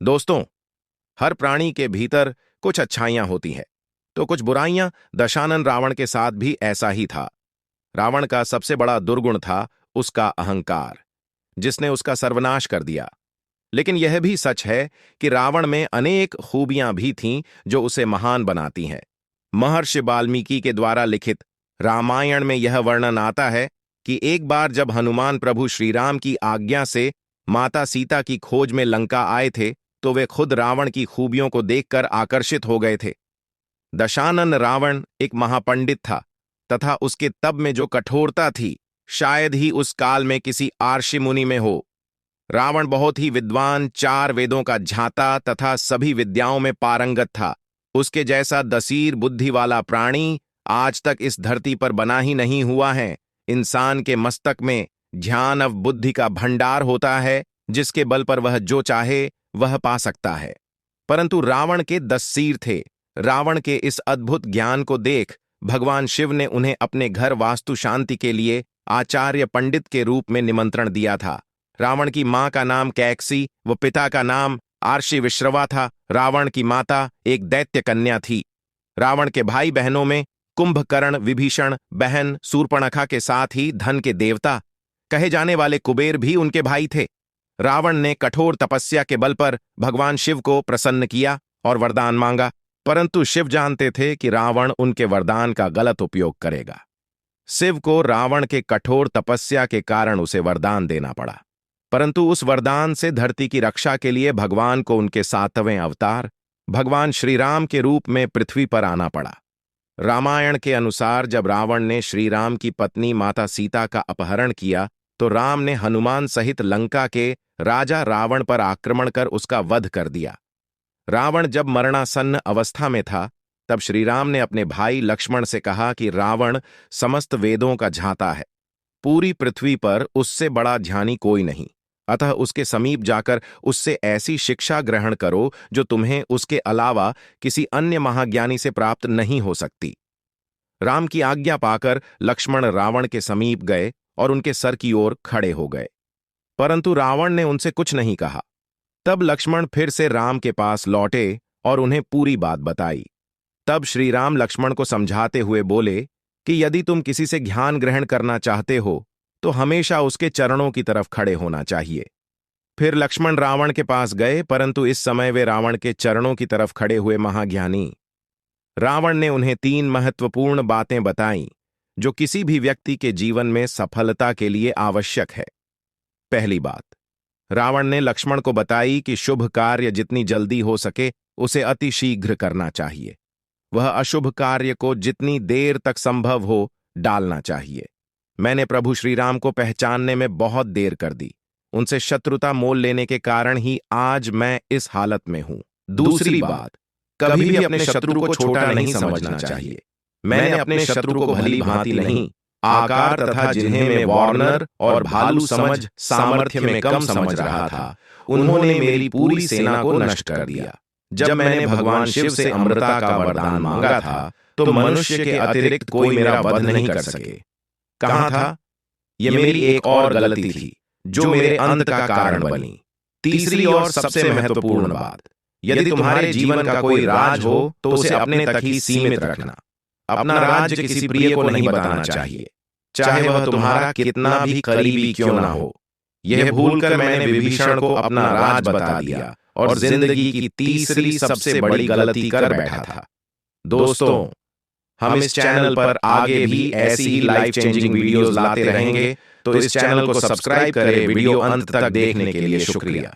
दोस्तों, हर प्राणी के भीतर कुछ अच्छाइयां होती हैं, तो कुछ बुराइयां। दशानन रावण के साथ भी ऐसा ही था। रावण का सबसे बड़ा दुर्गुण था उसका अहंकार, जिसने उसका सर्वनाश कर दिया। लेकिन यह भी सच है कि रावण में अनेक खूबियां भी थीं जो उसे महान बनाती हैं। महर्षि वाल्मीकि के द्वारा लिखित रामायण में यह वर्णन आता है कि एक बार जब हनुमान प्रभु श्रीराम की आज्ञा से माता सीता की खोज में लंका आए थे, तो वे खुद रावण की खूबियों को देखकर आकर्षित हो गए थे। दशानन रावण एक महापंडित था, तथा उसके तप में जो कठोरता थी, शायद ही उस काल में किसी आर्षि मुनि में हो। रावण बहुत ही विद्वान, 4 वेदों का झाता तथा सभी विद्याओं में पारंगत था। उसके जैसा दसीर बुद्धि वाला प्राणी आज तक इस धरती पर बना ही नहीं हुआ है। इंसान के मस्तक में ध्यान अव बुद्धि का भंडार होता है, जिसके बल पर वह जो चाहे वह पा सकता है। परंतु रावण के 10 सिर थे। रावण के इस अद्भुत ज्ञान को देख भगवान शिव ने उन्हें अपने घर वास्तु शांति के लिए आचार्य पंडित के रूप में निमंत्रण दिया था। रावण की मां का नाम कैकसी व पिता का नाम आर्षि विश्रवा था। रावण की माता एक दैत्य कन्या थी। रावण के भाई बहनों में कुंभकर्ण, विभीषण, बहन शूर्पणखा के साथ ही धन के देवता कहे जाने वाले कुबेर भी उनके भाई थे। रावण ने कठोर तपस्या के बल पर भगवान शिव को प्रसन्न किया और वरदान मांगा, परंतु शिव जानते थे कि रावण उनके वरदान का गलत उपयोग करेगा। शिव को रावण के कठोर तपस्या के कारण उसे वरदान देना पड़ा, परंतु उस वरदान से धरती की रक्षा के लिए भगवान को उनके 7वें अवतार भगवान श्रीराम के रूप में पृथ्वी पर आना पड़ा। रामायण के अनुसार जब रावण ने श्रीराम की पत्नी माता सीता का अपहरण किया, तो राम ने हनुमान सहित लंका के राजा रावण पर आक्रमण कर उसका वध कर दिया। रावण जब मरणासन्न अवस्था में था, तब श्रीराम ने अपने भाई लक्ष्मण से कहा कि रावण समस्त वेदों का झाता है। पूरी पृथ्वी पर उससे बड़ा ध्यानी कोई नहीं, अतः उसके समीप जाकर उससे ऐसी शिक्षा ग्रहण करो जो तुम्हें उसके अलावा किसी अन्य महाज्ञानी से प्राप्त नहीं हो सकती। राम की आज्ञा पाकर लक्ष्मण रावण के समीप गए और उनके सर की ओर खड़े हो गए, परंतु रावण ने उनसे कुछ नहीं कहा। तब लक्ष्मण फिर से राम के पास लौटे और उन्हें पूरी बात बताई। तब श्री राम लक्ष्मण को समझाते हुए बोले कि यदि तुम किसी से ज्ञान ग्रहण करना चाहते हो तो हमेशा उसके चरणों की तरफ खड़े होना चाहिए। फिर लक्ष्मण रावण के पास गए, परंतु इस समय वे रावण के चरणों की तरफ खड़े हुए महाज्ञानी। रावण ने उन्हें 3 महत्वपूर्ण बातें बताईं जो किसी भी व्यक्ति के जीवन में सफलता के लिए आवश्यक है। पहली बात, रावण ने लक्ष्मण को बताई कि शुभ कार्य जितनी जल्दी हो सके उसे अति शीघ्र करना चाहिए। वह अशुभ कार्य को जितनी देर तक संभव हो डालना चाहिए। मैंने प्रभु श्रीराम को पहचानने में बहुत देर कर दी। उनसे शत्रुता मोल लेने के कारण ही आज मैं इस हालत में हूं। दूसरी बात, कभी भी अपने शत्रु को छोटा नहीं समझना चाहिए। मैंने अपने शत्रु को भली भांति नहीं, आकार तथा जिन्हें मैं वार्नर और भालू समझ सामर्थ्य में कम समझ रहा था, उन्होंने मेरी पूरी सेना को नष्ट कर दिया। जब मैंने भगवान शिव से अमृता का वरदान मांगा था, तो मनुष्य के अतिरिक्त कोई मेरा वध नहीं कर सके। कहां था? यह मेरी एक और गलती थी जो मेरे अंत का कारण बनी। तीसरी और सबसे महत्वपूर्ण बात, यदि तुम्हारे जीवन का कोई राज हो तो उसे अपने तक ही सीमित रखना। अपना राज्य किसी प्रिय को नहीं बताना चाहिए, चाहे वह तुम्हारा कितना भी करीबी क्यों ना हो। यह भूलकर मैंने विभीषण को अपना राज बता दिया और जिंदगी की तीसरी सबसे बड़ी गलती कर बैठा था। दोस्तों, हम इस चैनल पर आगे भी ऐसी ही लाइफ चेंजिंग वीडियोस लाते रहेंगे, तो इस चैनल को सब्सक्राइब करें। वीडियो अंत तक देखने के लिए शुक्रिया।